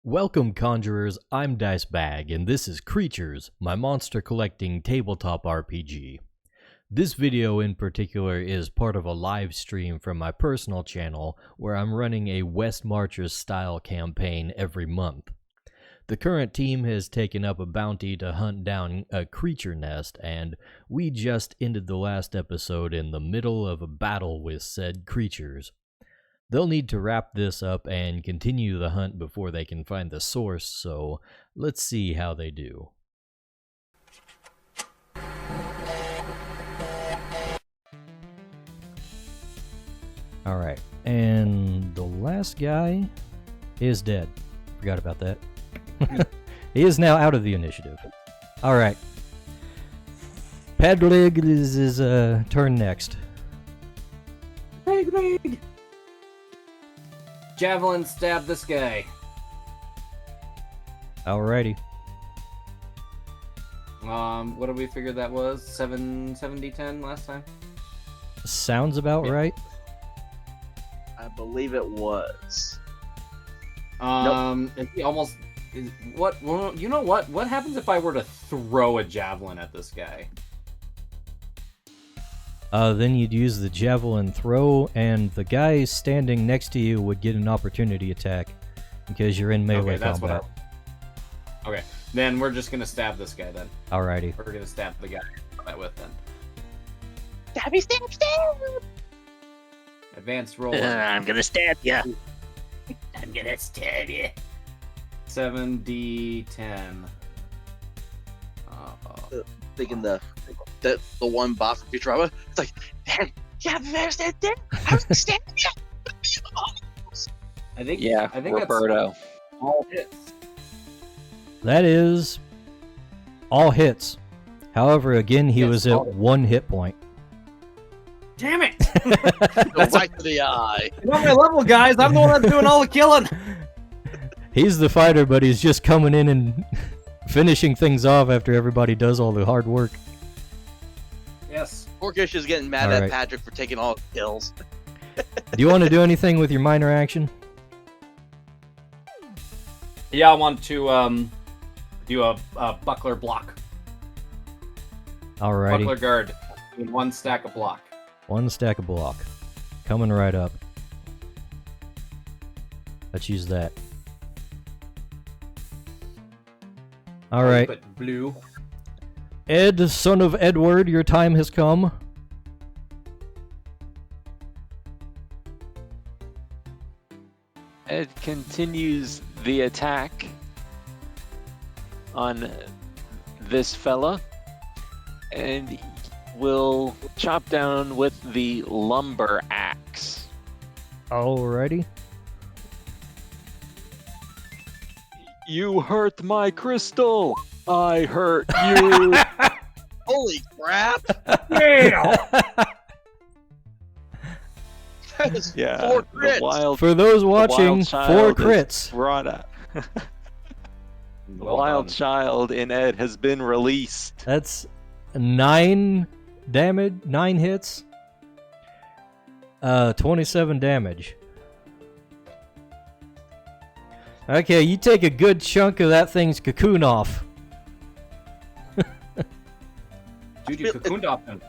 Welcome, Conjurers, I'm Dicebag, and this is Crytures, my monster collecting tabletop RPG. This video in particular is part of a live stream from my personal channel where I'm running a West Marchers style campaign every month. The current team has taken up a bounty to hunt down a creature nest, and we just ended the last episode in the middle of a battle with said creatures. They'll need to wrap this up and continue the hunt before they can find the source, so let's see how they do. Alright, and the last guy is dead. Forgot about that. He is now out of the initiative. Alright. Pedlig is his turn next. Pedlig! Javelin stab this guy. Alrighty. What did we figure that was? 70-10 last time? Sounds about right. I believe it was. He almost... What? Well, you know what? What happens if I were to throw a javelin at this guy? Then you'd use the javelin throw, and the guy standing next to you would get an opportunity attack because you're in melee combat. Okay, then we're just gonna stab this guy then. Alrighty. We're gonna stab the guy I'm combat with then. Stabby, stab, stab! Advanced roll. I'm gonna stab ya. I'm gonna stab ya. 7d10. Thinking the one boss from Futurama. It's like, damn, yeah, there's that there. I was stabbing ya. I think Roberto. That's all hits. That is all hits. However, again, he was at 1 hit point. Damn it! Go right to the eye. You're on my level, guys. I'm the one that's doing all the killing. He's the fighter, but he's just coming in and finishing things off after everybody does all the hard work. Yes. Orcish is getting mad All right. at Patrick for taking all the kills. Do you want to do anything with your minor action? Yeah, I want to do a buckler block. Alrighty. Buckler guard in 1 stack of block. 1 stack of block. Coming right up. Let's use that. Alright. But blue. Ed, son of Edward, your time has come. Ed continues the attack on this fella and will chop down with the lumber axe. Alrighty. You hurt my crystal. I hurt you. Holy crap! Yeah! That is Yeah. 4 the crits. wild, For those the watching, wild 4 child is crits. brought up. The Well wild done. child in Ed has been released. That's 9 damage, 9 hits. 27 damage. Okay, you take a good chunk of that thing's cocoon off. Dude, you cocooned off him.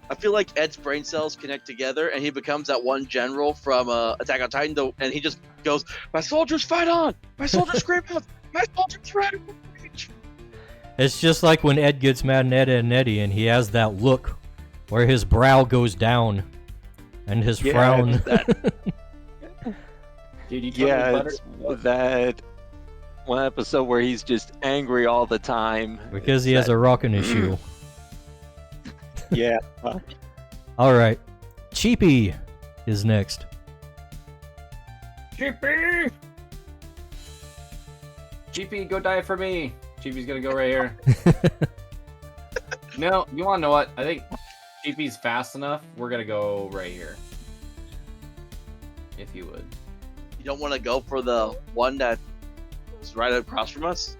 I feel like Ed's brain cells connect together, and he becomes that one general from Attack on Titan, and he just goes, "My soldiers fight on! My soldiers scream out! My soldiers ready for reach!" It's just like when Ed gets mad at Ed and Eddie, and he has that look where his brow goes down and his frown. it's that- Dude, you Yeah, totally it's that one episode where he's just angry all the time. Because he has a rock in his shoe. Yeah. Alright. Cheapy is next. Cheapy! Cheapy, go die for me. Cheapy's gonna go right here. No, you wanna know what? I think Cheapy's fast enough. We're gonna go right here. If you would. You don't want to go for the one that's right across from us?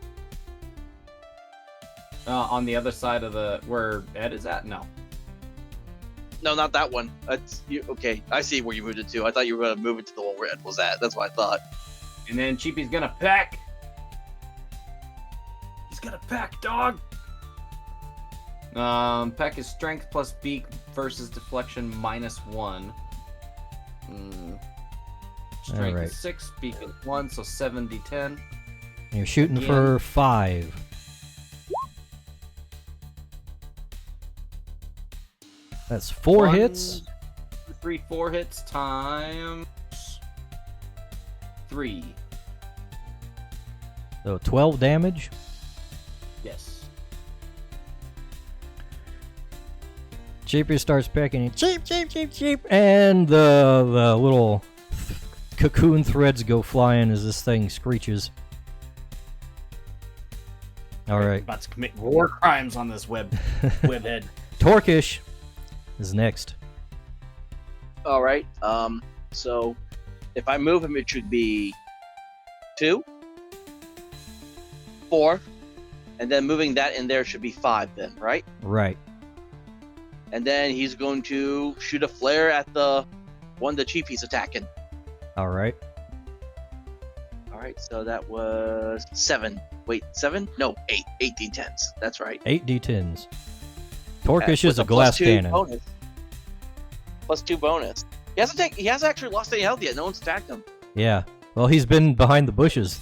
On the other side of the... Where Ed is at? No. No, not that one. That's you. Okay, I see where you moved it to. I thought you were going to move it to the one where Ed was at. That's what I thought. And then Cheapy's gonna peck. He's gonna peck, dog. Peck is strength plus beak versus deflection -1. Strength Alright. is 6, beak is 1, so 7d10. You're shooting Again. for 5. That's 4 1, hits. 2, 3, 4 hits times 3. So 12 damage. Yes. Cheaper starts pecking. Cheap, cheap, cheap, cheap. And the little cocoon threads go flying as this thing screeches. Alright. About to commit war crimes on this webhead. Torkish is next. All right. So if I move him, it should be 2, 4, and then moving that in there should be 5 then, right? Right. And then he's going to shoot a flare at the one the Cheapy's attacking. Alright. All right, so that was 7. Wait, 7? No, 8. 8 d10s. That's right. 8 d10s. Torkish With is a +2 glass cannon. Bonus. +2 bonus. He hasn't actually lost any health yet. No one's attacked him. Yeah. Well, he's been behind the bushes.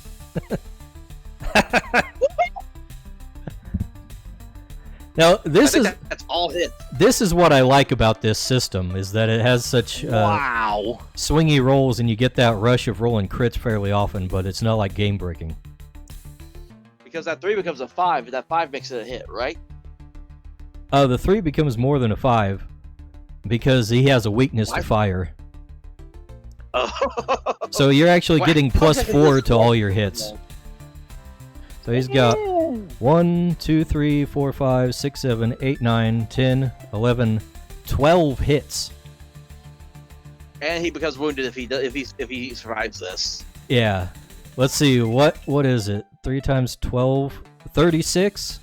Now, That's all hit. this is what I like about this system, is that it has such Wow. swingy rolls, and you get that rush of rolling crits fairly often, but it's not like game breaking. Because that 3 becomes a 5, and that 5 makes it a hit, right? The 3 becomes more than a 5 because he has a weakness to fire. Oh. So you're actually Wow. getting +4 to all your hits. So he's got 1, 2, 3, 4, 5, 6, 7, 8, 9, 10, 11, 12 hits. And he becomes wounded if he survives this. Yeah. Let's see, what is it? 3 times 12? 36?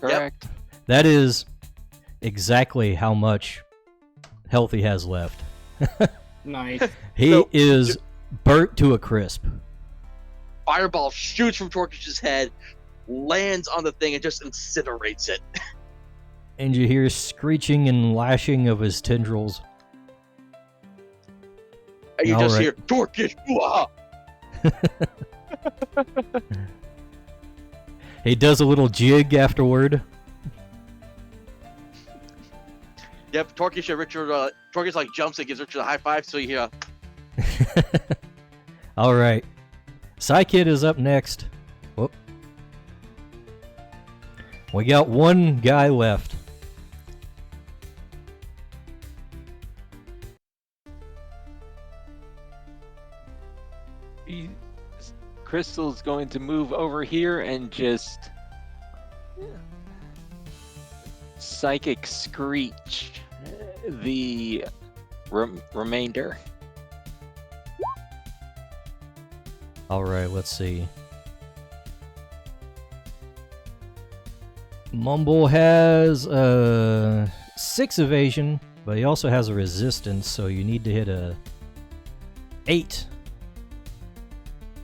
Correct. That is exactly how much health he has left. Nice. He So- is burnt to a crisp. Fireball shoots from Torkish's head, lands on the thing, and just incinerates it. And you hear screeching and lashing of his tendrils. And you All just right. hear, Torkish, wah! He does a little jig afterward. Yep, Torkish and Richard, Torkish like jumps and gives Richard a high five, so you hear, All right. Psykid is up next. Whoop. We got one guy left. Crystal's going to move over here and just psychic screech the remainder. All right, let's see. Mumble has 6 evasion, but he also has a resistance, so you need to hit a 8.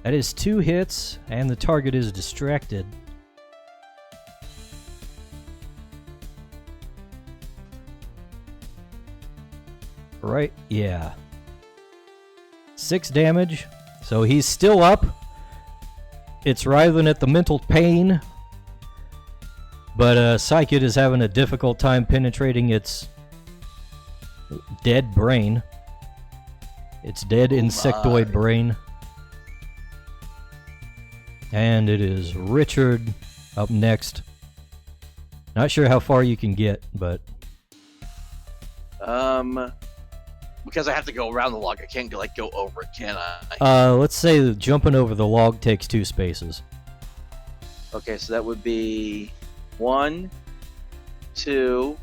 That is 2 hits, and the target is distracted. Right, yeah. 6 damage, so he's still up. It's writhing at the mental pain, but Psykid is having a difficult time penetrating its dead brain. Its dead insectoid brain. And it is Richard up next. Not sure how far you can get, but... because I have to go around the log, I can't go over it, can I? let's say that jumping over the log takes 2 spaces. Okay, so that would be 1, 2.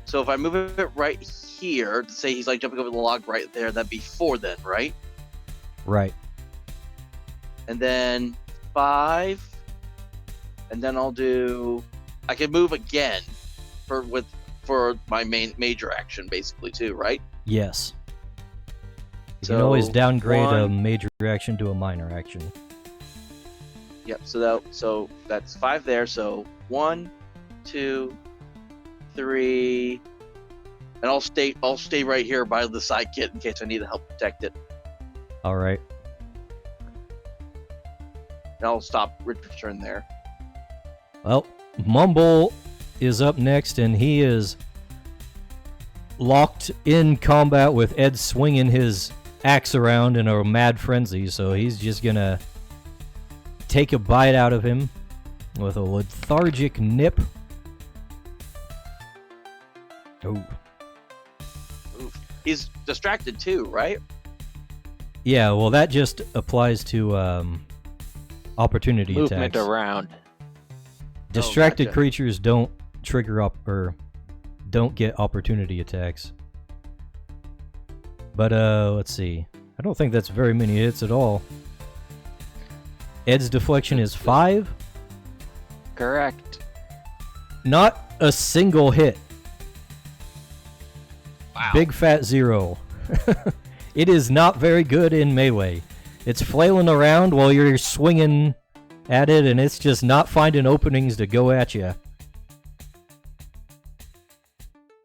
So if I move it right here, say he's like jumping over the log right there, that'd be 4 then, right? Right. And then 5, and then I can move again for my major action basically too, right? Yes. You can always So, downgrade a one- major action to a minor action. Yep. So that's 5 there. So 1, 2, 3, and I'll stay right here by the sidekick in case I need to help protect it. All right. And I'll stop Richard's turn there. Well, Mumble is up next, and he is locked in combat with Ed swinging his axe around in a mad frenzy, so he's just gonna take a bite out of him with a lethargic nip. Oh. Oof. He's distracted too, right? Yeah, well, that just applies to opportunity Movement attacks. around. Distracted gotcha. creatures don't trigger up or don't get opportunity attacks. But let's see. I don't think that's very many hits at all. Ed's deflection is 5. Correct. Not a single hit. Wow. Big fat 0. It is not very good in melee. It's flailing around while you're swinging at it, and it's just not finding openings to go at you.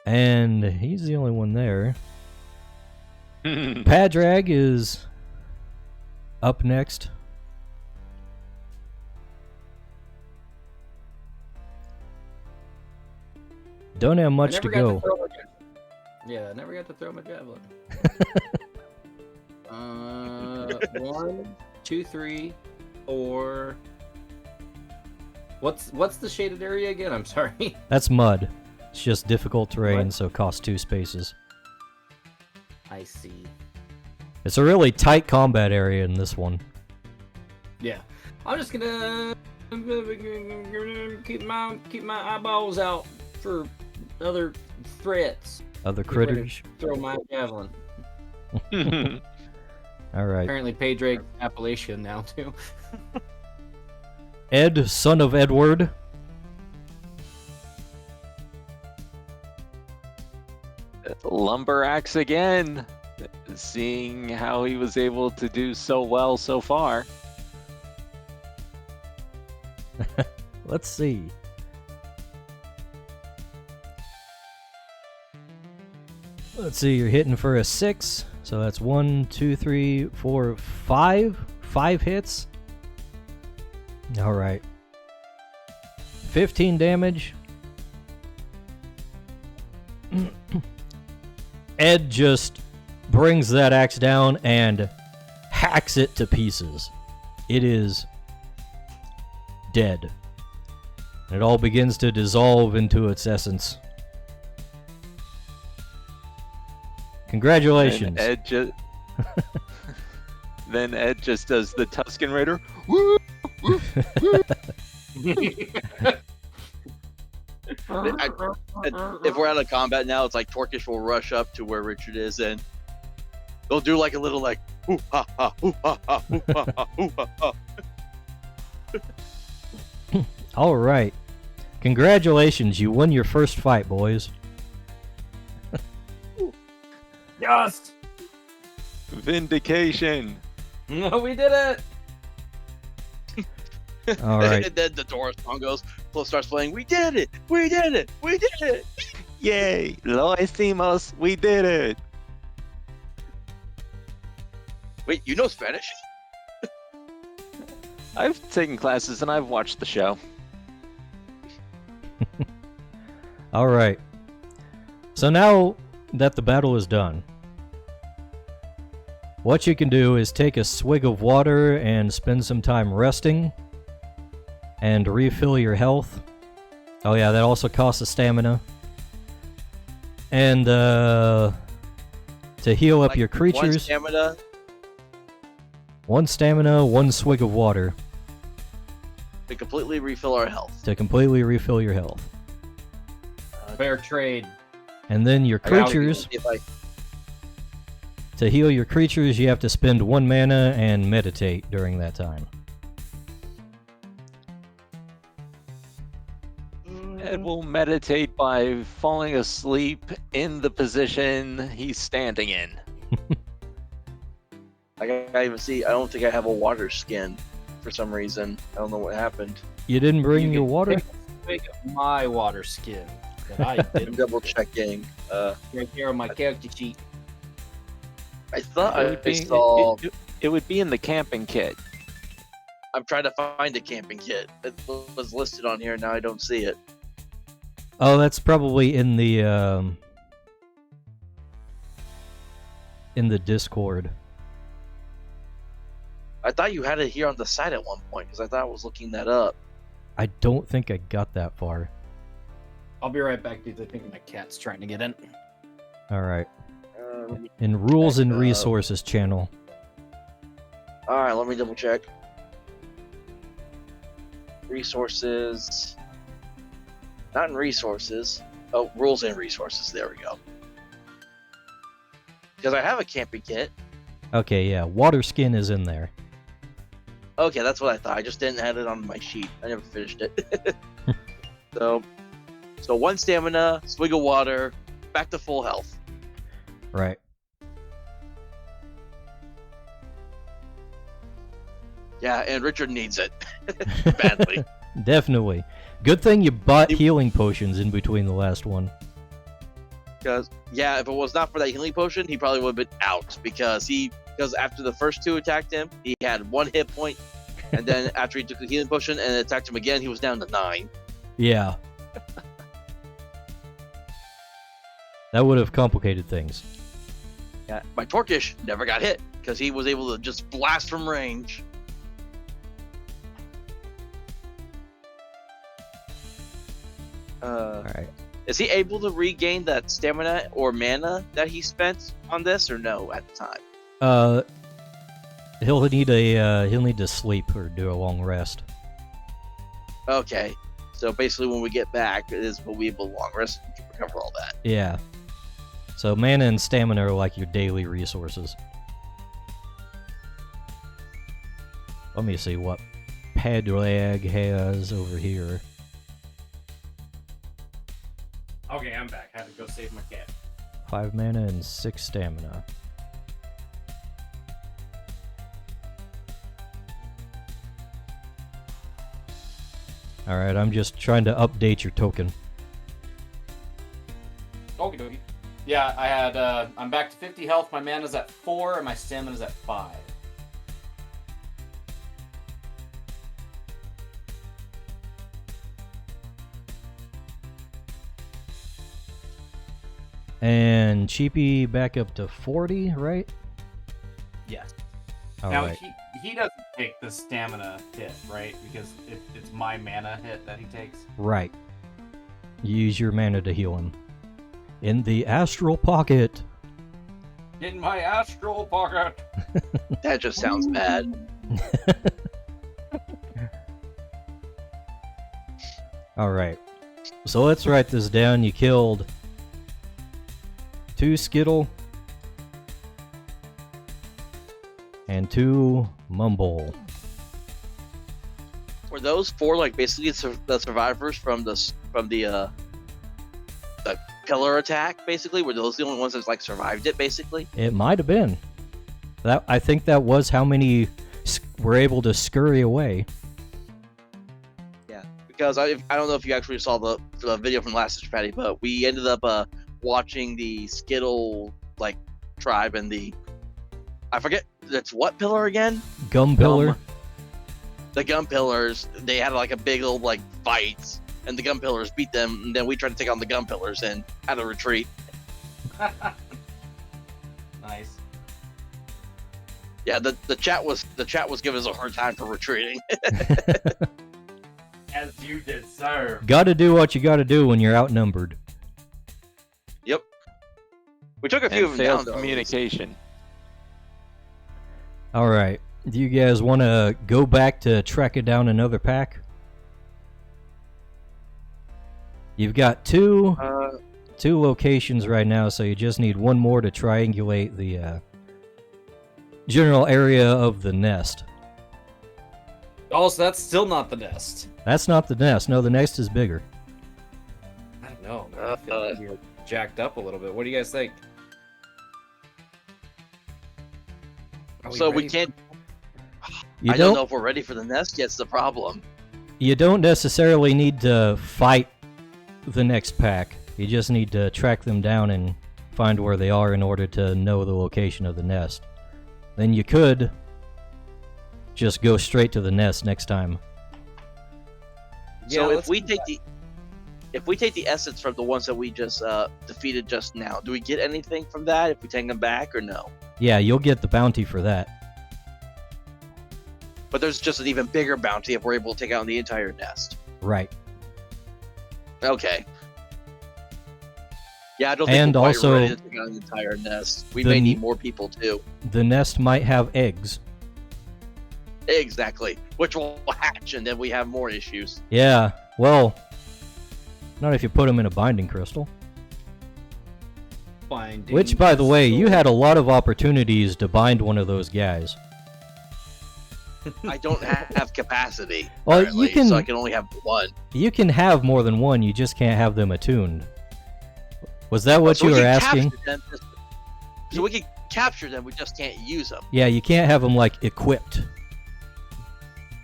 And he's the only one there. Padrag is up next. Don't have much to go. Yeah, I never got to throw my javelin. 1, 2, 3, 4. What's the shaded area again? I'm sorry. That's mud. It's just difficult terrain, Mud. so it costs 2 spaces. I see. It's a really tight combat area in this one. Yeah, I'm gonna keep my eyeballs out for other threats. Other Get ready to critters. Throw my javelin. Alright. Apparently, Padraig Appalachian now too. Ed, son of Edward. Lumber axe again. Seeing how he was able to do so well so far. Let's see. Let's see, you're hitting for a 6. So that's 1, 2, 3, 4, 5. 5 hits. Alright. 15 damage. Ed just brings that axe down and hacks it to pieces. It is dead. It all begins to dissolve into its essence. Congratulations. Then Ed just does the Tusken Raider. Woo! Woo! If we're out of combat now, it's like Torkish will rush up to where Richard is, and they'll do like a little like hoo ha ha hoo ha ha hoo ha ha hoo ha ha. All right. Congratulations, you won your first fight, boys. Yes. Vindication. No, we did it. All right. And then the Doris song goes, Flo starts playing. We did it! We did it! We did it! Yay! Lo hicimos. We did it. Wait, you know Spanish? I've taken classes and I've watched the show. All right. So now that the battle is done, what you can do is take a swig of water and spend some time resting and refill your health. Oh yeah, that also costs a stamina. And to heal up Like, your creatures, one stamina, one swig of water to completely refill our health. to completely refill your health. Fair trade. And then your I gotta creatures, If I to heal your creatures, you have to spend 1 mana and meditate during that time. Ed will meditate by falling asleep in the position he's standing in. I can't even see. I don't think I have a water skin for some reason. I don't know what happened. You didn't bring your can water? Take my water skin that I I'm did. double checking. Right here on my character sheet. I thought It would I be, saw. it would be in the camping kit. I'm trying to find a camping kit. It was listed on here. Now I don't see it. Oh, that's probably in the Discord. I thought you had it here on the site at one point because I thought I was looking that up. I don't think I got that far. I'll be right back, dudes. I think my cat's trying to get in. All right. Let me In Rules and check, Resources channel. All right, let me double check. Resources. Not in resources. Oh, rules and resources. There we go. Because I have a camping kit. Okay, yeah. Water skin is in there. Okay, that's what I thought. I just didn't have it on my sheet. I never finished it. So 1 stamina, swig of water, back to full health. Right. Yeah, and Richard needs it badly. Definitely. Good thing you bought healing potions in between the last one. Because if it was not for that healing potion, he probably would have been out. Because after the first 2 attacked him, he had 1 hit point, and then after he took the healing potion and attacked him again, he was down to 9. Yeah. That would have complicated things. Yeah, my Torkish never got hit because he was able to just blast from range. Alright. Is he able to regain that stamina or mana that he spent on this, or no at the time? He'll need to sleep or do a long rest. Okay, so basically when we get back, we'll be able to long rest and recover all that. Yeah. So mana and stamina are like your daily resources. Let me see what Padrag has over here. Okay, I'm back. Had to go save my cat. 5 mana and 6 stamina. Alright, I'm just trying to update your token. Okie dokie. Yeah, I had, I'm back to 50 health, my mana's at 4, and my stamina's at 5. And Cheapy back up to 40, right? Yes. All Now, right. he doesn't take the stamina hit, right? Because it's my mana hit that he takes. Right. Use your mana to heal him. In the astral pocket. In my astral pocket! That just sounds bad. Alright. So let's write this down. You killed 2 Skittle and 2 Mumble. Were those 4 like basically the survivors from the pillar attack? Basically, were those the only ones that like survived it? Basically, It might have been. I think that was how many were able to scurry away. yeah. Because I don't know if you actually saw the video from last Sister Patty, but we ended up watching the Skittle like tribe and I forget that's what pillar again. Gum Pillar. The Gum Pillars. They had like a big old like fight, and the Gum Pillars beat them. And then we tried to take on the Gum Pillars and had to retreat. Nice. Yeah, the chat was giving us a hard time for retreating. As you deserve. Gotta do what you gotta do when you're outnumbered. Yep. We took a few And of them down. failed Though. communication. Alright. Do you guys want to go back to tracking down another pack? You've got two locations right now, so you just need one more to triangulate the general area of the nest. Oh, so that's still not the nest. That's not the nest. No, the nest is bigger. I don't know, man. I feel like you're jacked up a little bit. What do you guys think? So we can't. You I don't know if we're ready for the nest yet's the problem. You don't necessarily need to fight the next pack. You just need to track them down and find where they are in order to know the location of the nest. Then you could just go straight to the nest next time. So if we take the essence from the ones that we just defeated just now, do we get anything from that if we take them back or no? Yeah, you'll get the bounty for that. But there's just an even bigger bounty if we're able to take out the entire nest. Right. Okay. Yeah, I don't think And we're quite also, ready to take out the entire nest. We may need more people too. The nest might have eggs. Exactly. Which will hatch and then we have more issues. Yeah, well, not if you put them in a binding crystal. Binding Which, by the way, you crystal. had a lot of opportunities to bind one of those guys. I don't have capacity. Well, apparently, you can- so I can only have one. You can have more than one, you just can't have them attuned. Was that what So you we were can asking? capture them, so we can capture them, we just can't use them. Yeah, you can't have them, like, equipped.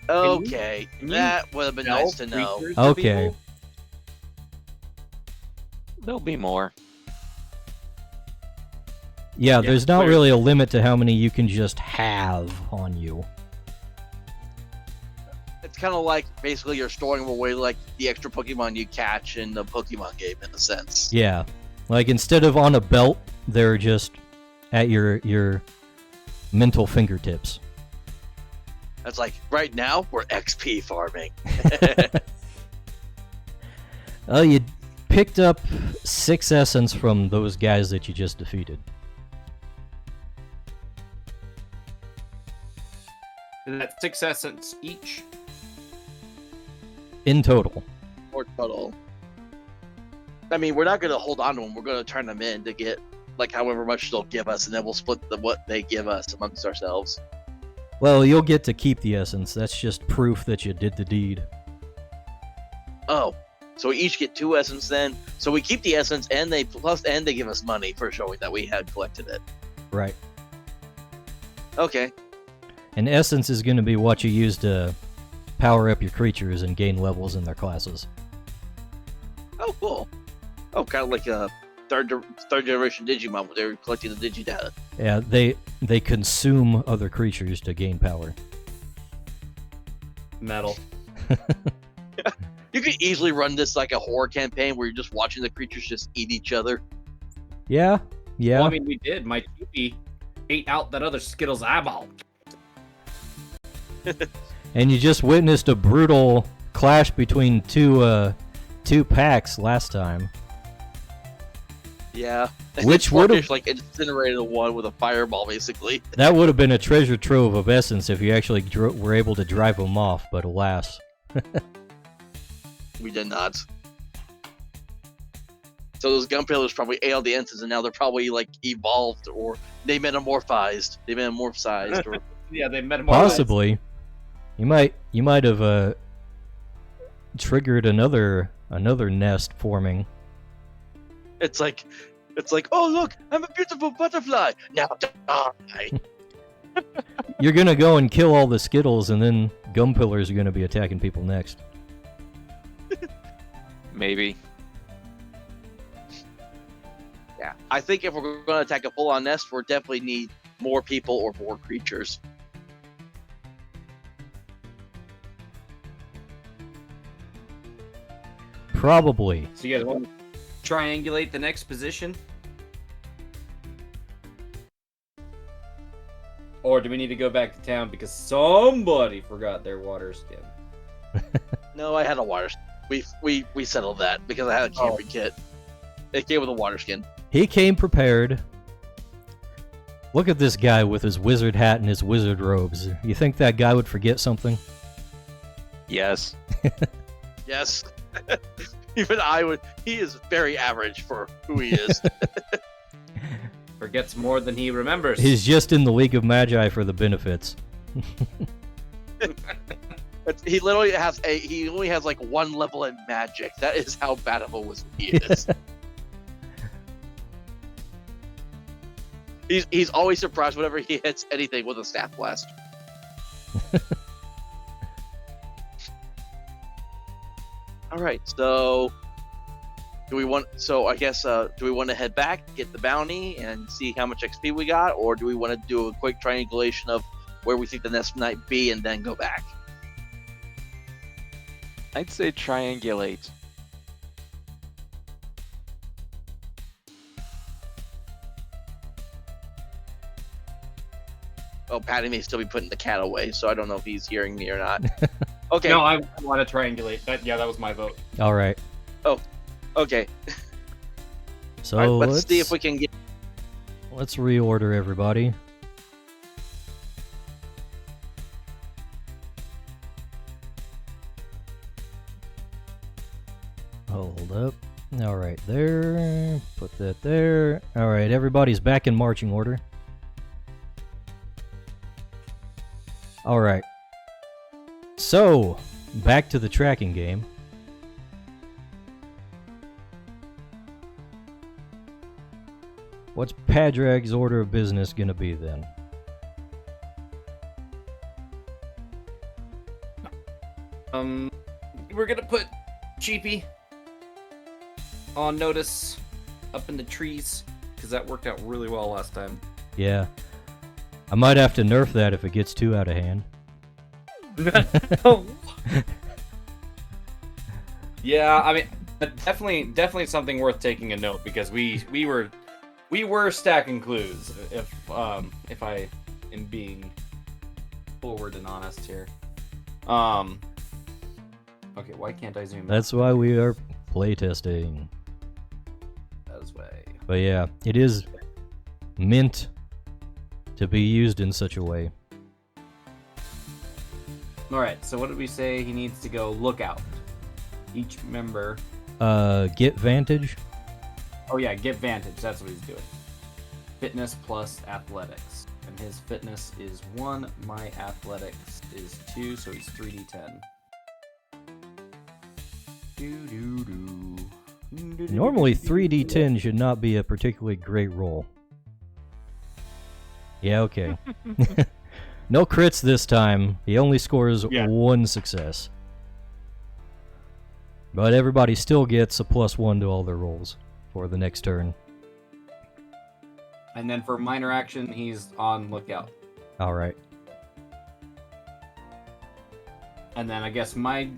Okay, can you that would have been nice to know. creatures to Okay. people? There'll be more. Yeah, there's not clear. really a limit to how many you can just have on you. It's kind of like basically you're storing them away like the extra Pokemon you catch in the Pokemon game in a sense. Yeah. Like, instead of on a belt, they're just at your mental fingertips. That's like right now we're XP farming. Oh, you picked up 6 essence from those guys that you just defeated. Is that 6 essence each? In total. Or total. I mean, we're not gonna hold on to them. We're gonna turn them in to get like however much they'll give us, and then we'll split what they give us amongst ourselves. Well, you'll get to keep the essence. That's just proof that you did the deed. Oh, so we each get 2 essence then. So we keep the essence, and they give us money for showing that we had collected it. Right. Okay. And essence is going to be what you use to power up your creatures and gain levels in their classes. Oh, cool. Oh, kind of like a third generation Digimon where they're collecting the Digidata. Yeah, they consume other creatures to gain power. Metal. You could easily run this like a horror campaign where you're just watching the creatures just eat each other. Yeah, yeah. Well, I mean, we did. My Chibi ate out that other Skittles eyeball. And you just witnessed a brutal clash between two packs last time. Yeah. Which would've- like incinerated the one with a fireball, basically. That would have been a treasure trove of essence if you actually were able to drive them off, but alas. We did not. So those gun pillars probably ate all the ensigns, and now they're probably like evolved or they metamorphized. Or Yeah, they met him. Possibly. You might have triggered another nest forming. it's like, oh look, I'm a beautiful butterfly. Now die. You're gonna go and kill all the Skittles, and then gum pillars are gonna be attacking people next. Maybe. Yeah, I think if we're going to attack a full-on nest, we definitely need more people or more creatures. Probably. So you guys want to triangulate the next position? Or do we need to go back to town because somebody forgot their water skin? No, I had a water. We settled that because I had a camping kit. It came with a water skin. He came prepared. Look at this guy with his wizard hat and his wizard robes. You think that guy would forget something? Yes. Yes. Even I would. He is very average for who he is. Forgets more than he remembers. He's just in the League of Magi for the benefits. He literally has he only has like 1 level in magic. That is how bad of a wizard he is. He's always surprised whenever he hits anything with a staff blast. All right, so do we want? So I guess do we want to head back, get the bounty, and see how much XP we got, or do we want to do a quick triangulation of where we think the next might be, and then go back? I'd say triangulate. Oh, Patty may still be putting the cat away, so I don't know if he's hearing me or not. Okay. No, I want to triangulate. Yeah, that was my vote. All right. Okay. So All right, let's see if we can get. let's reorder everybody. Hold up. All right, there. Put that there. All right, everybody's back in marching order. All right. So, back to the tracking game. What's Padrag's order of business gonna be then? We're gonna put Cheapy on notice up in the trees because that worked out really well last time. Yeah. I might have to nerf that if it gets too out of hand. Yeah, I mean, definitely something worth taking a note because we were stacking clues. If I am being forward and honest here. Okay, why can't I zoom in? That's why we are playtesting. That way. But yeah, it is meant to be used in such a way. Alright, so what did we say? He needs to go lookout. Each member. Get vantage. Oh yeah, get vantage. That's what he's doing. Fitness plus athletics. And his fitness is 1, my athletics is 2, so he's 3d10. Normally 3d10 should not be a particularly great roll. Yeah, okay. No crits this time. He only scores 1 success. But everybody still gets a +1 to all their rolls for the next turn. And then for minor action, he's on lookout. Alright. And then I guess me.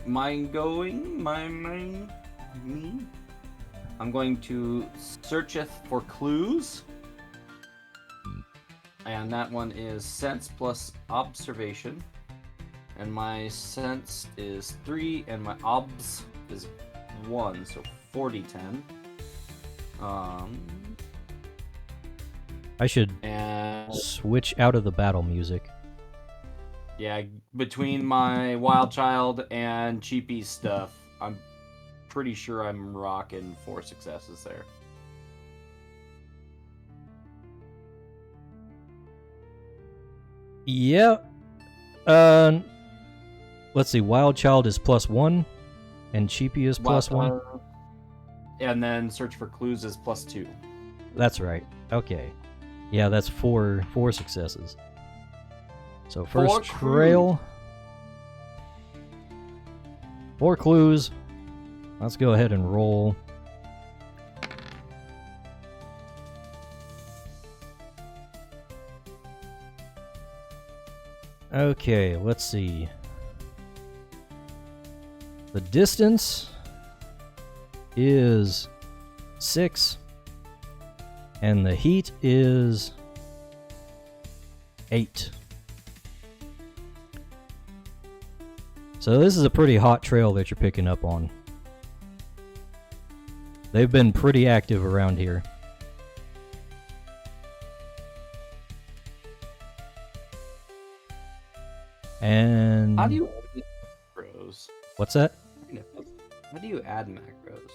I'm going to searcheth for clues. And that one is sense plus observation. And my sense is 3, and my obs is 1, so 40-10. I should And switch out of the battle music. yeah, between my Wild Child and Cheapy stuff, I'm pretty sure I'm rocking 4 successes there. Yeah. Let's see. Wild Child is +1, and Cheapy is +1. And then search for clues is +2. That's right. Okay. Yeah, that's 4 successes. So first 4 trail. 4 clues. Let's go ahead and roll. Okay, let's see. The distance is 6, and the heat is 8. So this is a pretty hot trail that you're picking up on. They've been pretty active around here. And How do you add macros? what's that? How do you add macros?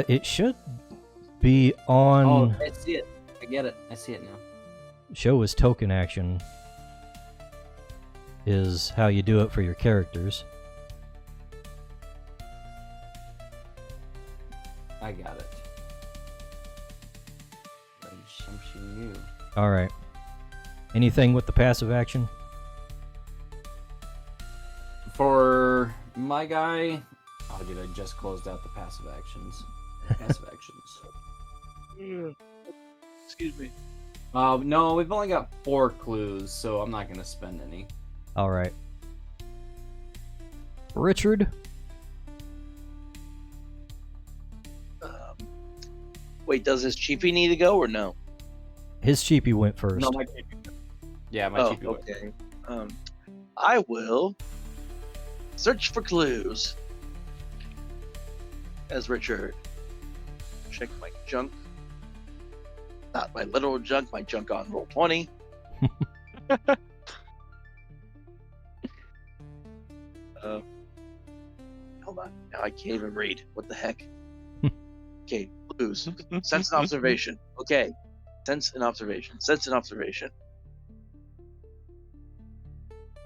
It should be on Oh, I see it. I get it. I see it now. show as token action is how you do it for your characters. I got it. Alright. Anything with the passive action? For my guy, oh dude, I just closed out the passive actions. Passive actions. Excuse me. No, we've only got 4 clues, so I'm not gonna spend any. Alright. Richard? Wait, does his cheapie need to go or no? His cheapie went first. No, my cheapie. Yeah, my cheapie. Okay. I will search for clues. As Richard. Check my junk. Not my literal junk, my junk on roll 20. Hold on. Now I can't even read. What the heck? Okay, clues. Sense and observation. Okay. Sense and observation. Sense and observation.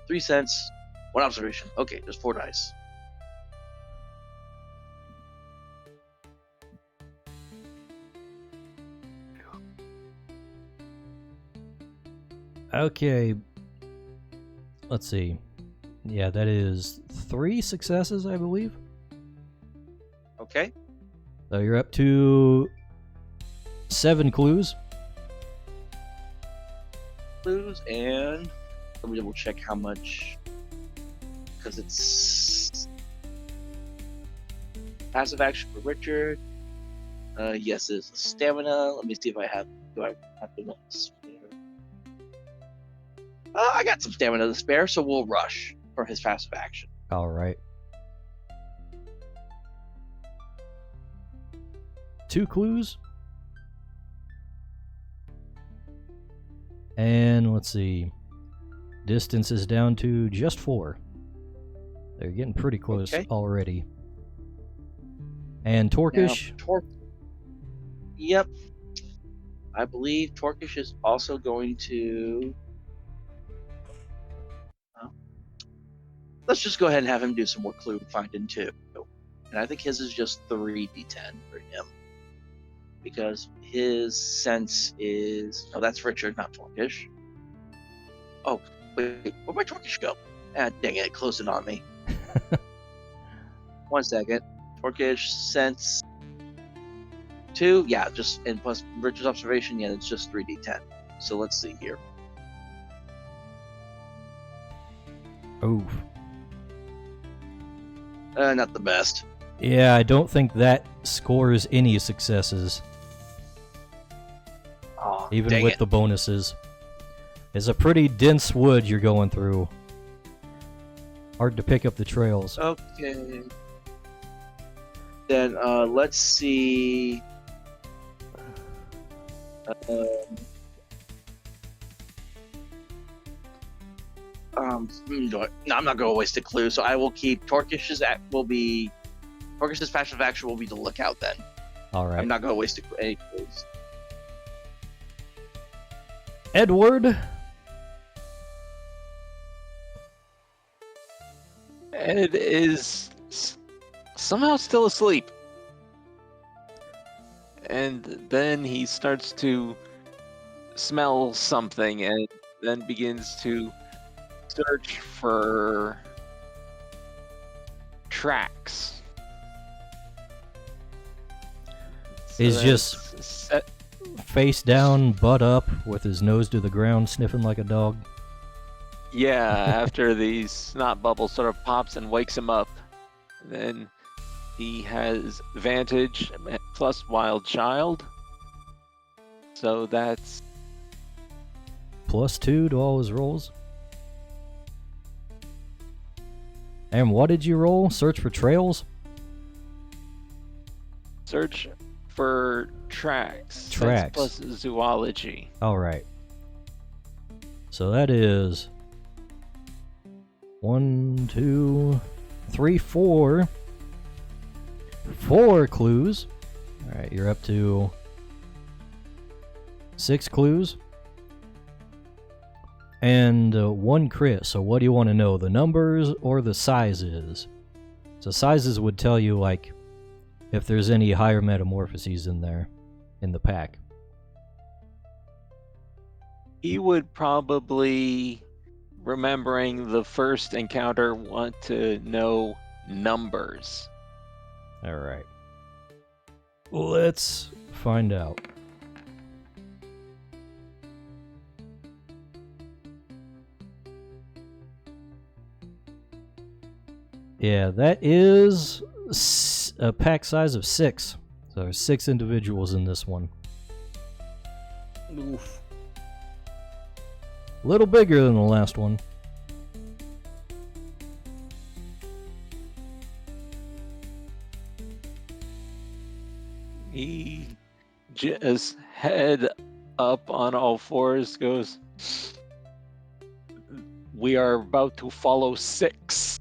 3 sense, 1 observation. Okay, there's 4 dice. Okay. Let's see. Yeah, that is 3 successes, I believe. Okay. So you're up to 7 clues. Clues, and let me double check how much, because it's passive action for Richard. Yes, it's stamina. Let me see if I have. Do I have enough to spare? I got some stamina to spare, so we'll rush for his passive action. All right. 2 clues. And let's see. Distance is down to just 4. They're getting pretty close already. And Torkish? Now, yep. I believe Torkish is also going to... let's just go ahead and have him do some more clue finding too. And I think his is just 3d10 for him. Because his sense is... no, that's Richard, not Torkish. Oh, wait, where'd my Torkish go? Ah, dang it, it closed it on me. 1 second. Torkish, sense... 2, yeah, just... and plus Richard's observation, yeah, it's just 3d10. So let's see here. Oof. Not the best. Yeah, I don't think that scores any successes. Oh, Even with the bonuses. It's a pretty dense wood you're going through. Hard to pick up the trails. Okay. Then let's see. No, I'm not going to waste a clue, so I will keep Torkish's Torkish's passive action will be to look out then. All right. I'm not going to waste any clues. Edward. Ed is somehow still asleep. And then he starts to smell something and then begins to search for tracks. He's just face down, butt up, with his nose to the ground, sniffing like a dog. Yeah, after the snot bubble sort of pops and wakes him up. Then he has Vantage plus Wild Child. So that's +2 to all his rolls. And what did you roll? Search for trails? search for tracks. Tracks. That's plus zoology. Alright. So that is 1, 2, 3, 4. 4 clues. Alright, you're up to 6 clues. And 1 crit. So what do you want to know? The numbers or the sizes? So sizes would tell you, like, if there's any higher metamorphoses in there, in the pack. he would probably, remembering the first encounter, want to know numbers. All right. Let's find out. Yeah, that is a pack size of 6. So there's 6 individuals in this one. Oof. A little bigger than the last one. He just head up on all fours goes, "We are about to follow 6.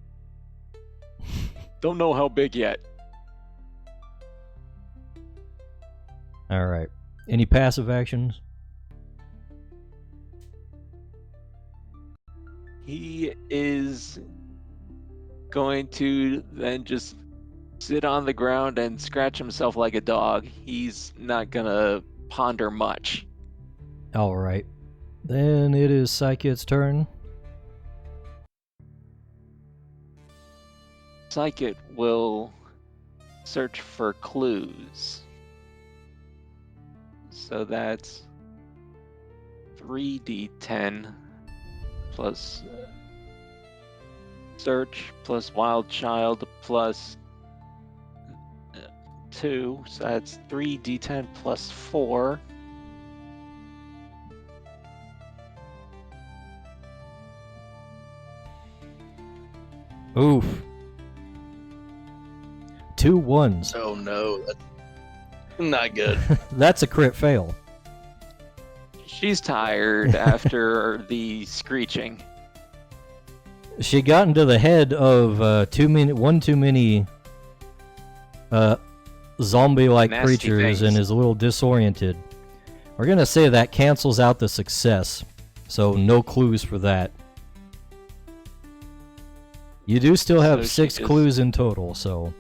Don't know how big yet." All right. Any passive actions? He is going to then just sit on the ground and scratch himself like a dog. He's not gonna ponder much. All right. Then it is Psychit's turn. Psychic will search for clues. So that's 3d10 plus search plus wild child plus 2. So that's 3d10 plus 4. Oof. 2 1s. Oh no, that's not good. That's a crit fail. She's tired after the screeching. She got into the head of one too many zombie-like Nasty creatures and things. is a little disoriented. We're gonna say that cancels out the success, so no clues for that. You do still have So she 6 just- clues in total, so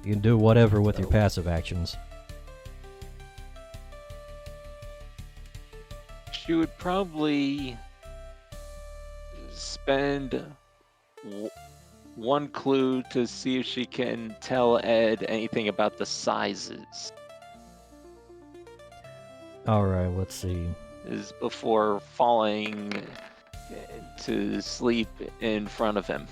you can do whatever with your Oh. passive actions. She would probably spend one clue to see if she can tell Ed anything about the sizes. Alright, let's see. Is before falling to sleep in front of him.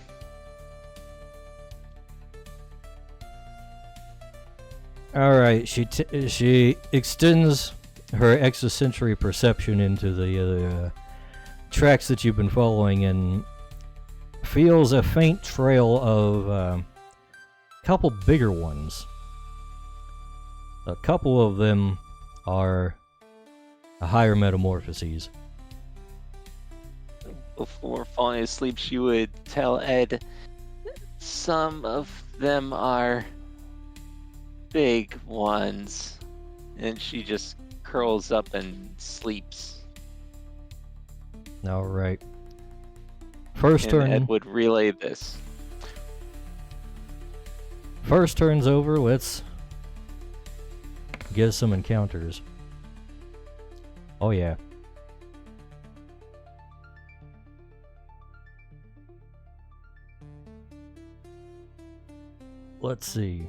Alright, she extends her extrasensory perception into the tracks that you've been following and feels a faint trail of a couple bigger ones. A couple of them are higher metamorphoses. Before falling asleep, she would tell Ed some of them are big ones, and she just curls up and sleeps. Alright. First And turn. Ed would relay this. First turn's over, let's get some encounters. Oh yeah. Let's see.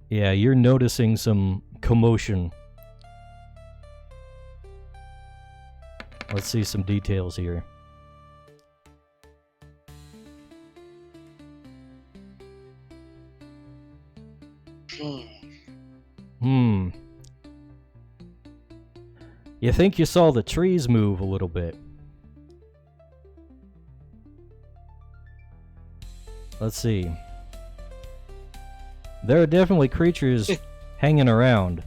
Yeah, you're noticing some commotion. Let's see some details here. You think you saw the trees move a little bit. Let's see. There are definitely creatures hanging around.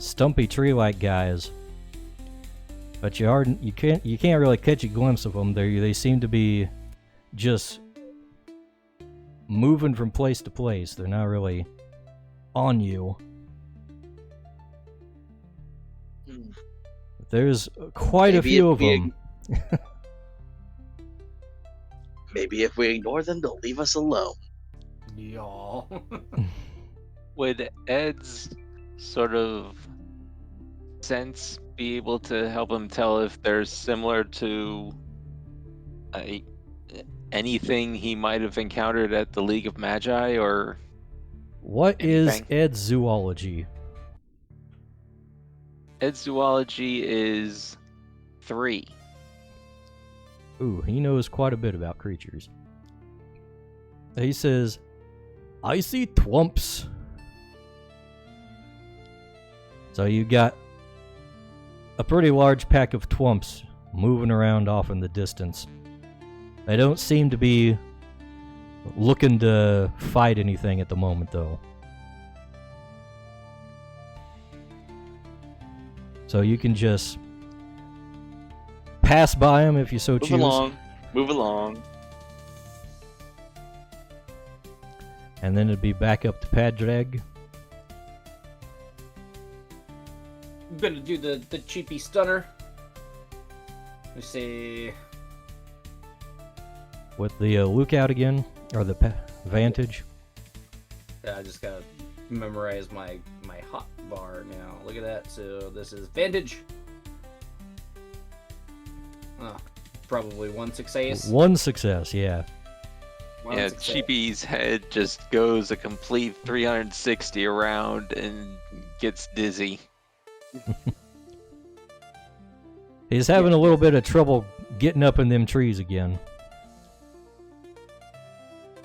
Stumpy tree-like guys. But you can't really catch a glimpse of them. They seem to be just moving from place to place. They're not really on you. There's quite a Maybe few if of we them. Maybe if we ignore them, they'll leave us alone. Y'all. Would Ed's sort of sense be able to help him tell if they're similar to anything he might have encountered at the League of Magi or What is anything? Ed's zoology? Ed's zoology is 3. Ooh, he knows quite a bit about creatures. He says, I see twumps. So you got a pretty large pack of twumps moving around off in the distance. They don't seem to be looking to fight anything at the moment, though. So you can just pass by them if you so choose. Move along. And then it'd be back up to Padraig. I'm gonna do the cheapy stunner. Let's see. With the lookout again, or the vantage. Yeah, I just gotta memorize my hot bar now. Look at that. So this is vantage. Probably one success. One success, yeah. One Yeah, success. Cheapy's head just goes a complete 360 around and gets dizzy. He's having a little bit of trouble getting up in them trees again.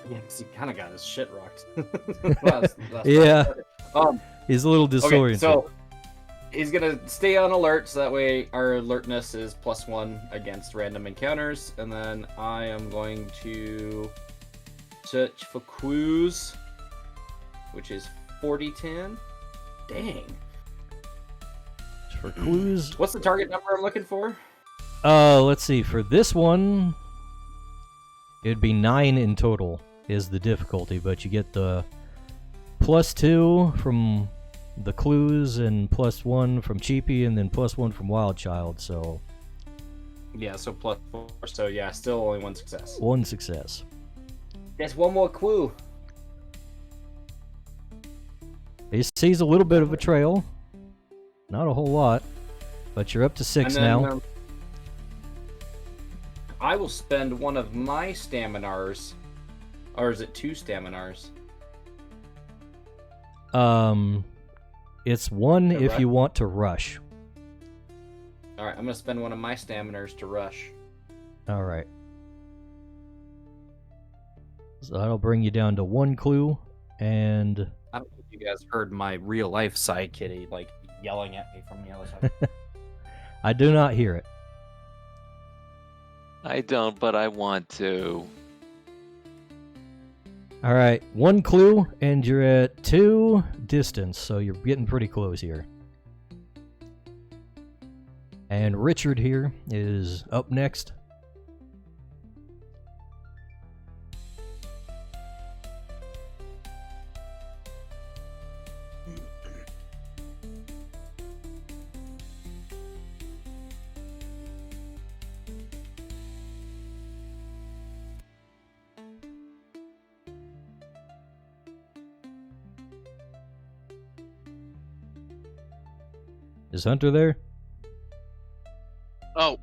Yeah, 'cause he kind of got his shit rocked. That's Yeah. Um. He's a little disoriented. Okay, so he's gonna stay on alert, so that way our alertness is +1 against random encounters, and then I am going to search for clues, which is 4010. Dang. For clues, What's the target number I'm looking for? let's see. For this one, it'd be 9 in total is the difficulty, but you get the +2 from the clues and +1 from Cheapy and then +1 from Wild Child, so Yeah, so +4. So yeah, still only one success. one success. That's one more clue. He sees a little bit of a trail. Not a whole lot, but you're up to 6 And then, now. I will spend one of my staminars, or is it 2 staminars? It's 1 To if rush? you want to rush. All right, I'm gonna spend one of my staminars to rush. All right. So that'll bring you down to 1 clue, and I don't know if you guys heard my real life side kitty like yelling at me from the other side. I do not hear it. I don't, but I want to. All right, 1 clue, and you're at 2 distance, so you're getting pretty close here. And Richard here is up next. Is Hunter there? Oh,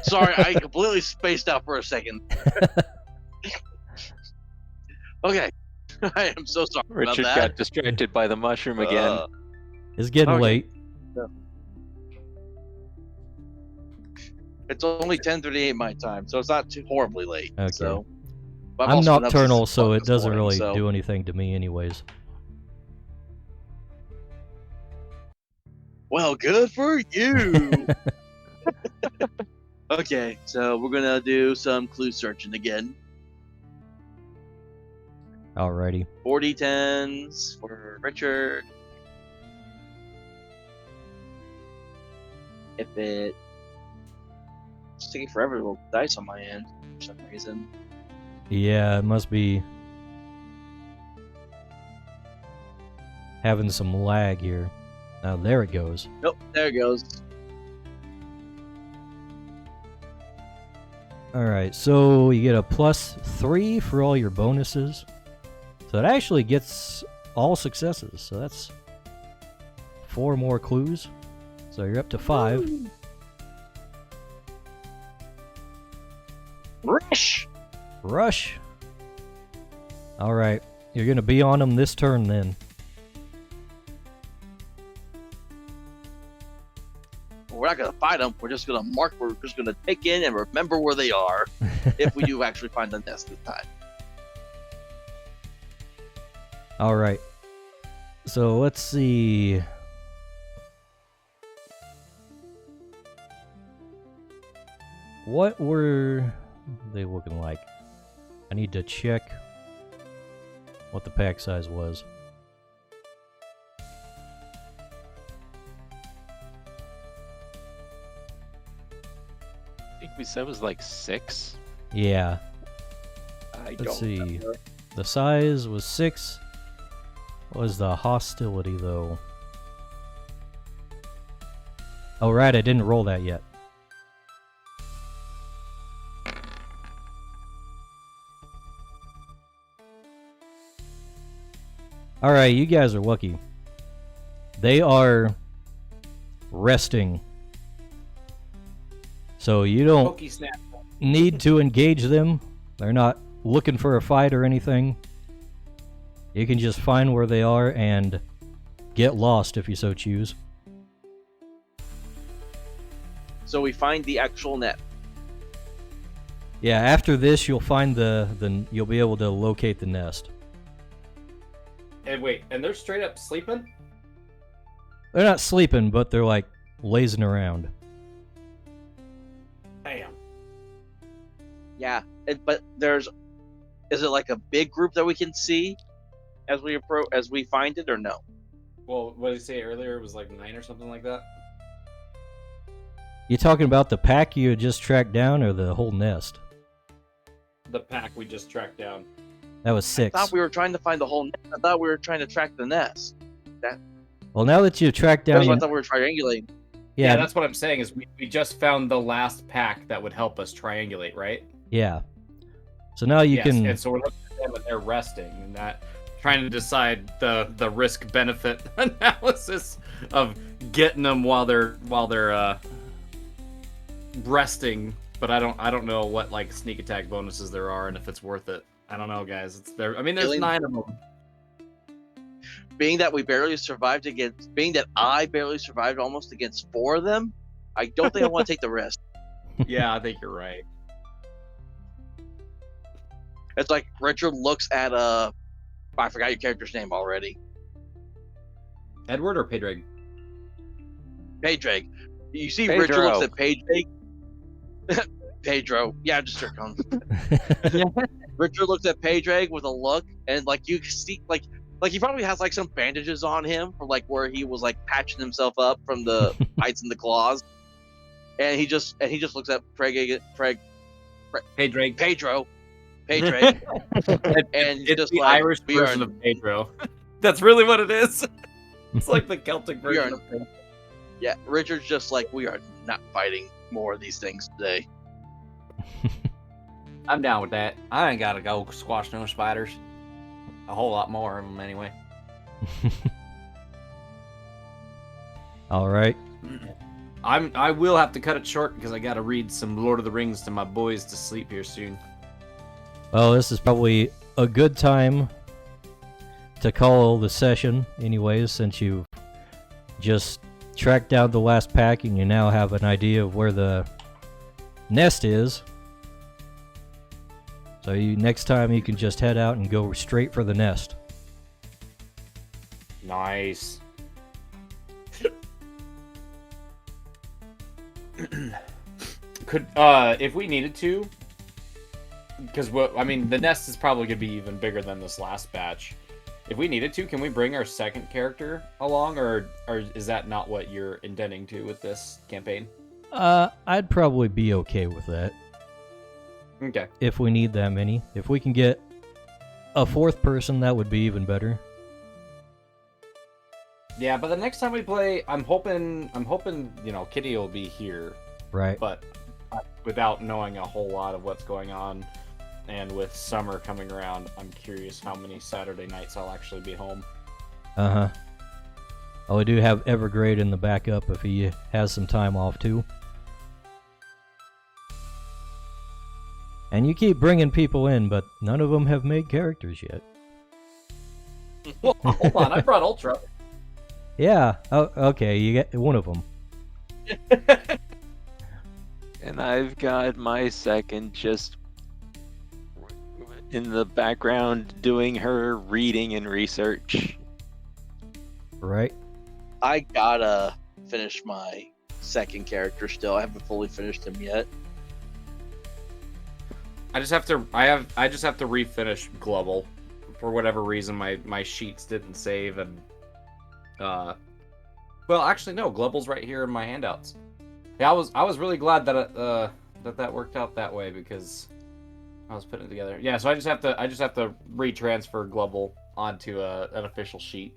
sorry, I completely spaced out for a second. Okay, I am so sorry Richard about got that. distracted by the mushroom again. It's getting Okay. late. It's only 10:38 my time, so it's not too horribly late. Okay. So, but I've I'm also been up since nocturnal, 6 so o'clock it this doesn't morning, really so- do anything to me anyways. Well, good for you. Okay, so we're gonna do some clue searching again. Alrighty. 4010s for Richard. If it's taking forever to roll dice on my end for some reason. Yeah, it must be having some lag here. Now there it goes. Nope, there it goes. Alright, so you get a +3 for all your bonuses. So So it actually gets all successes. So that's 4 more clues. So you're up to 5. Rush! Rush. Alright. You're going to be on them this turn then. We're not going to fight them. We're just going to mark. We're just going to take in and remember where they are if we do actually find the nest this time. Alright. So let's see. What were they looking like? I need to check what the pack size was. I think we said it was like 6. Yeah. I Let's see. The size was 6. What was the hostility though? Oh right, I didn't roll that yet. Alright, you guys are lucky. They are resting. So you don't Pokey snap. need to engage them. They're not looking for a fight or anything. You can just find where they are and get lost if you so choose. So we find the actual net. Yeah, after this you'll find you'll be able to locate the nest. And wait, and they're straight up sleeping? They're not sleeping, but they're like lazing around. Damn. Yeah, but is it like a big group that we can see as we find it, or no? Well, what did you say earlier? It was like 9 or something like that? You talking about the pack you had just tracked down or the whole nest? The pack we just tracked down. That was 6. I thought we were trying to find the whole nest. I thought we were trying to track the nest. Well, now that you've tracked down... That's what I thought we were triangulating. Yeah, that's what I'm saying, is we just found the last pack that would help us triangulate, right? Yeah. So now you can... And so we're looking at them and they're resting, and that trying to decide the risk-benefit analysis of getting them while they're resting, but I don't know what like sneak attack bonuses there are and if it's worth it. I don't know, guys. It's there. I mean, there's 9 of them. Being that I barely survived almost against 4 of them, I don't think I want to take the risk. Yeah, I think you're right. It's like Richard looks at I forgot your character's name already. Edward or Pedrig? Padraig. You see Pedro. Richard looks at Padraig. Pedro. Yeah, just start calling. Richard looks at Padraig with a look, and like you see, like he probably has like some bandages on him from like where he was like patching himself up from the bites and the claws, and he just looks at Pedro, and It's just the like, Irish version of Pedro. That's really what it is. It's like the Celtic version of Pedro. Yeah, Richard's just like, we are not fighting more of these things today. I'm down with that. I ain't gotta go squash no spiders. A whole lot more of them anyway. All right. I will have to cut it short because I gotta read some Lord of the Rings to my boys to sleep here soon. Well, this is probably a good time to call the session anyways, since you've just tracked down the last pack and you now have an idea of where the nest is. So next time you can just head out and go straight for the nest. Nice. Could if we needed to, because the nest is probably gonna be even bigger than this last batch. If we needed to, can we bring our second character along, or is that not what you're intending to with this campaign? I'd probably be okay with that. Okay. If we need that many. If we can get a 4th person, that would be even better. Yeah, but the next time we play, I'm hoping, Kitty will be here. Right. But without knowing a whole lot of what's going on. and with summer coming around, I'm curious how many Saturday nights I'll actually be home. Uh-huh. Oh, we do have Evergrade in the backup if he has some time off, too. And you keep bringing people in, but none of them have made characters yet. Well, hold on, I brought Ultra. Yeah, oh, okay, you get one of them. And I've got my second just in the background doing her reading and research. Right? I gotta finish my second character still. I haven't fully finished him yet. I just have to refinish Global. For whatever reason, my sheets didn't save, and well, actually no, Global's right here in my handouts. Yeah, I was really glad that that worked out that way, because I was putting it together. Yeah, so I just have to retransfer Global onto an official sheet.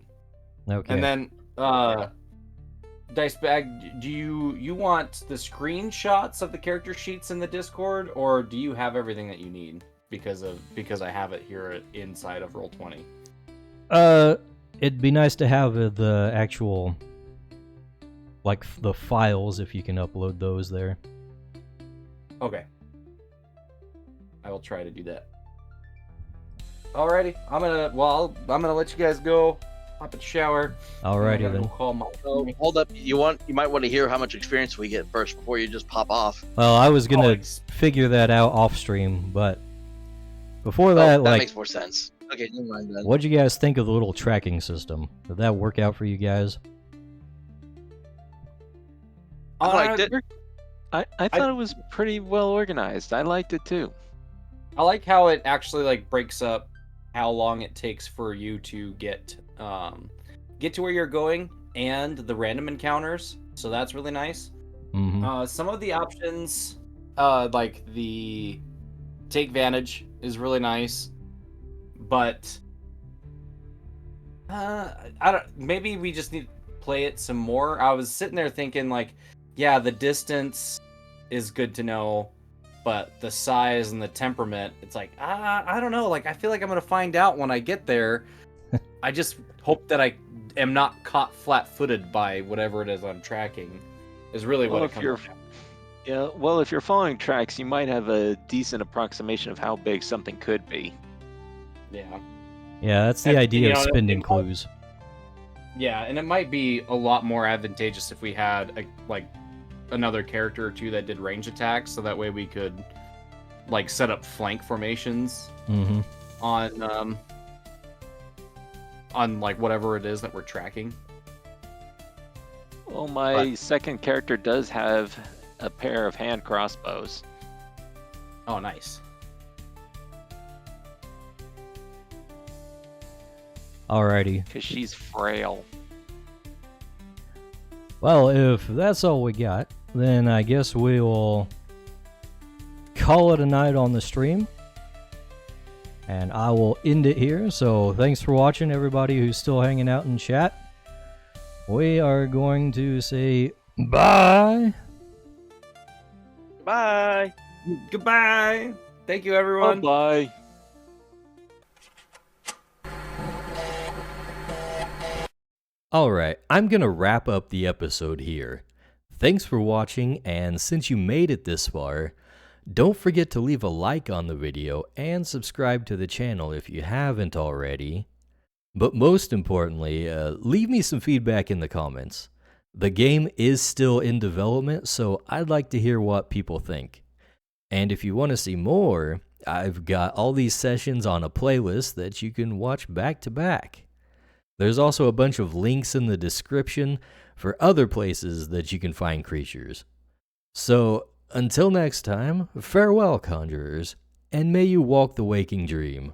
Okay. And then Dicebag, do you want the screenshots of the character sheets in the Discord, or do you have everything that you need because I have it here inside of Roll20? It'd be nice to have the actual, like, the files, if you can upload those there. Okay. I will try to do that. Alrighty, I'm gonna let you guys go. Hop in the shower. Alrighty then. Call my... Oh, hold up. You might want to hear how much experience we get first before you just pop off. Well, I was gonna figure that out off stream, but before that, that like, makes more sense. Okay, never mind then. what'd you guys think of the little tracking system? Did that work out for you guys? I liked it. I thought it was pretty well organized. I liked it too. I like how it actually like breaks up how long it takes for you to get to where you're going and the random encounters. So that's really nice. Mm-hmm. Some of the options, like the take vantage, is really nice, but maybe we just need to play it some more. I was sitting there thinking, like, yeah, the distance is good to know, but the size and the temperament, it's like, I don't know. Like, I feel like I'm gonna find out when I get there. I just hope that I am not caught flat-footed by whatever it is I'm tracking. Is really what it comes down to. Yeah, well, if you're following tracks, you might have a decent approximation of how big something could be. Yeah. Yeah, that's the idea of spending clues. Yeah, and it might be a lot more advantageous if we had another character or two that did range attacks, so that way we could like set up flank formations on like whatever it is that we're tracking. Well, my second character does have a pair of hand crossbows. Oh, nice. Alrighty. Because she's frail. Well, if that's all we got, then I guess we'll call it a night on the stream. And I will end it here. So thanks for watching, everybody who's still hanging out in chat. We are going to say bye. Bye. Goodbye. Thank you, everyone. Bye. Alright, I'm gonna wrap up the episode here. Thanks for watching, and since you made it this far, don't forget to leave a like on the video and subscribe to the channel if you haven't already. But most importantly, leave me some feedback in the comments. The game is still in development, so I'd like to hear what people think. And if you want to see more, I've got all these sessions on a playlist that you can watch back to back. There's also a bunch of links in the description for other places that you can find creatures. So, until next time, farewell, conjurers, and may you walk the waking dream.